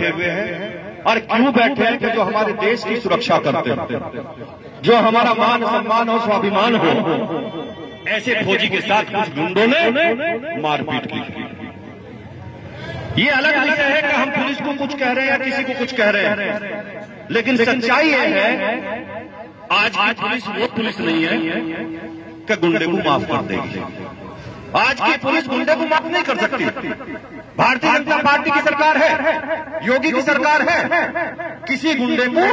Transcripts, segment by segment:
बैठे हुए हैं। और क्यों बैठे हैं? कि जो हमारे देश की सुरक्षा करते हैं, जो हमारा मान सम्मान और स्वाभिमान हो, ऐसे फौजी के साथ कुछ गुंडों ने मारपीट की। ये अलग विषय है कि हम पुलिस को कुछ कह रहे हैं या किसी को कुछ कह रहे हैं, लेकिन सच्चाई ये है आज की पुलिस वो पुलिस नहीं है कि गुंडे को माफ कर देगी। आज की पुलिस गुंडे को माफ नहीं कर सकती। भारतीय जनता पार्टी की सरकार है, योगी की सरकार है, किसी गुंडे को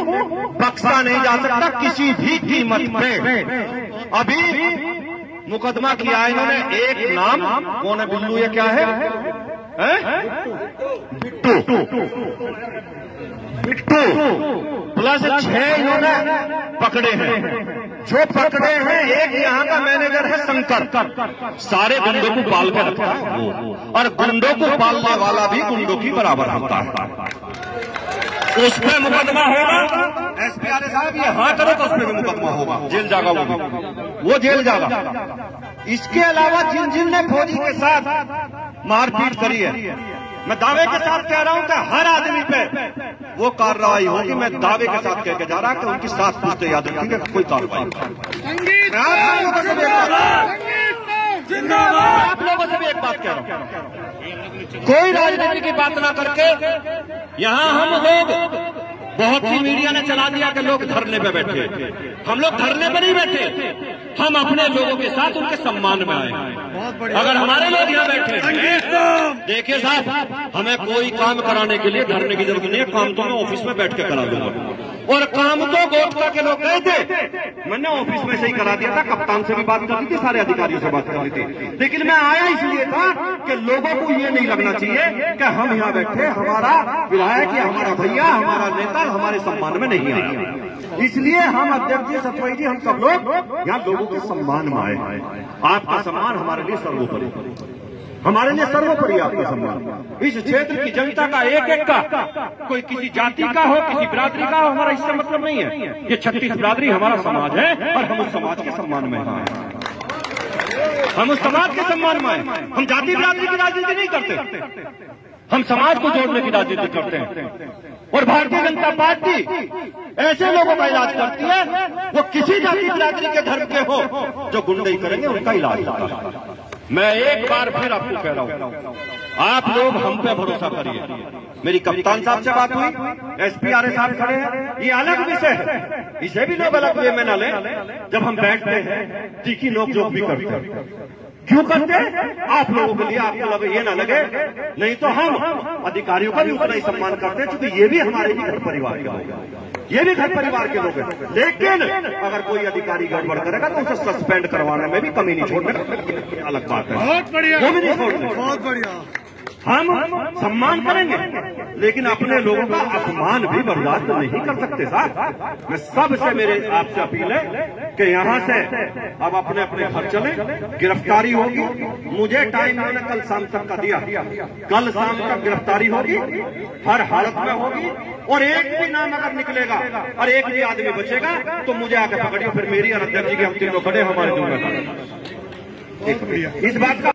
बख्शा नहीं जा सकता किसी भी कीमत पे। अभी मुकदमा किया है इन्होंने, एक नाम कौन है? बिल्लू या क्या है? बिट्टू प्लस 6 इन्होंने पकड़े हैं। जो पकड़े हैं, एक यहाँ का मैनेजर है शंकर, सारे गुंडों को पाल के रखता है वो, और गुंडों को पालने वाला भी गुंडों की बराबर होता है। उस पर मुकदमा होगा। एसपी आर साहब ये हाँ करो तो उस पर भी मुकदमा होगा, जेल जाएगा वो जेल जाएगा। इसके अलावा जिन जिन ने फौजी के साथ मारपीट करी है, मैं दावे के साथ कह रहा हूं कि हर आदमी पे वो कार्रवाई होगी। मैं दावे के साथ कह के जा रहा कि उनकी साथ पूछते याद रखेंगे कोई कार्रवाई। आप लोगों से भी एक बात कह रहा हूं, कोई राजनीति की बात ना करके यहां हम लोग, बहुत सी मीडिया ने चला दिया कि लोग धरने पे बैठे। हम लोग धरने पे नहीं बैठे, हम अपने लोगों के साथ उनके सम्मान में आए। अगर हमारे लोग यहाँ बैठे, देखिए साहब, हमें कोई काम कराने के लिए धरने की जरूरत नहीं है। काम तो मैं ऑफिस में बैठ के करा दूंगा, और काम तो गोटका के लोग गए थे, मैंने ऑफिस में से ही करा दिया था। कप्तान से भी बात कर ली थी, सारे अधिकारियों से बात कर ली थी, लेकिन मैं आया इसलिए था कि लोगों को ये नहीं लगना चाहिए कि हम यहाँ बैठे, हमारा विधायक या हमारा भैया, हमारा नेता हमारे सम्मान में नहीं आया। इसलिए हम अध्यक्ष जी, सतवाई जी, हम सब लोग यहाँ लोगों के सम्मान में आए। आपका सम्मान हमारे लिए सर्वोपरि, हमारे लिए सर्वोपरि आपका सम्मान। इस क्षेत्र की जनता का एक एक का, कोई किसी जाति का हो, किसी बिरादरी का हो, हमारा इससे मतलब नहीं है। ये 36 बिरादरी हमारा समाज है और हम उस समाज के सम्मान में हैं। हम उस समाज के सम्मान में हैं। हम जाति बिरादरी की राजनीति नहीं करते, हम समाज को जोड़ने की राजनीति करते हैं। और भारतीय जनता पार्टी ऐसे लोगों का इलाज करती है, वो किसी जाति बिरादरी के धर्म के हो, जो गुंडई करेंगे उनका इलाज होता है। मैं एक बार फिर आपको कह रहा हूं, आप लोग हम पे भरोसा करिए। मेरी कप्तान साहब से बात हुई, एसपी आर साहब खड़े हैं, ये अलग विषय है, इसे भी लोग अलग वे में न लें। जब हम बैठते हैं तीखी नोक जोक भी करते हैं। क्यों करते हैं? आप लोगों के लिए, आपको लगे ये ना लगे, नहीं तो हम अधिकारियों का भी उतना ही सम्मान करते हैं, क्योंकि ये भी हमारे ही घर परिवार के लोग हैं, ये भी घर परिवार के लोग हैं। लेकिन अगर कोई अधिकारी गड़बड़ करेगा तो उसे सस्पेंड करवाने में भी कमी नहीं छोड़ने, अलग बात है, बहुत बढ़िया, वो भी नहीं छोड़ने। बहुत बढ़िया, हम सम्मान करेंगे, लेकिन अपने लोगों का अपमान भी बर्दाश्त नहीं कर सकते साहब। मैं सबसे, मेरे आपसे अपील है कि यहाँ से अब अपने अपने घर चले। गिरफ्तारी होगी, मुझे टाइम मैंने कल शाम तक का दिया, कल शाम तक गिरफ्तारी होगी, हर हालत में होगी। और एक भी नाम अगर निकलेगा और एक भी आदमी बचेगा तो मुझे आके पकड़िए, फिर मेरी और अध्यक्ष जी के हम तीनों खड़े, हमारे जिम्मेदार इस बात का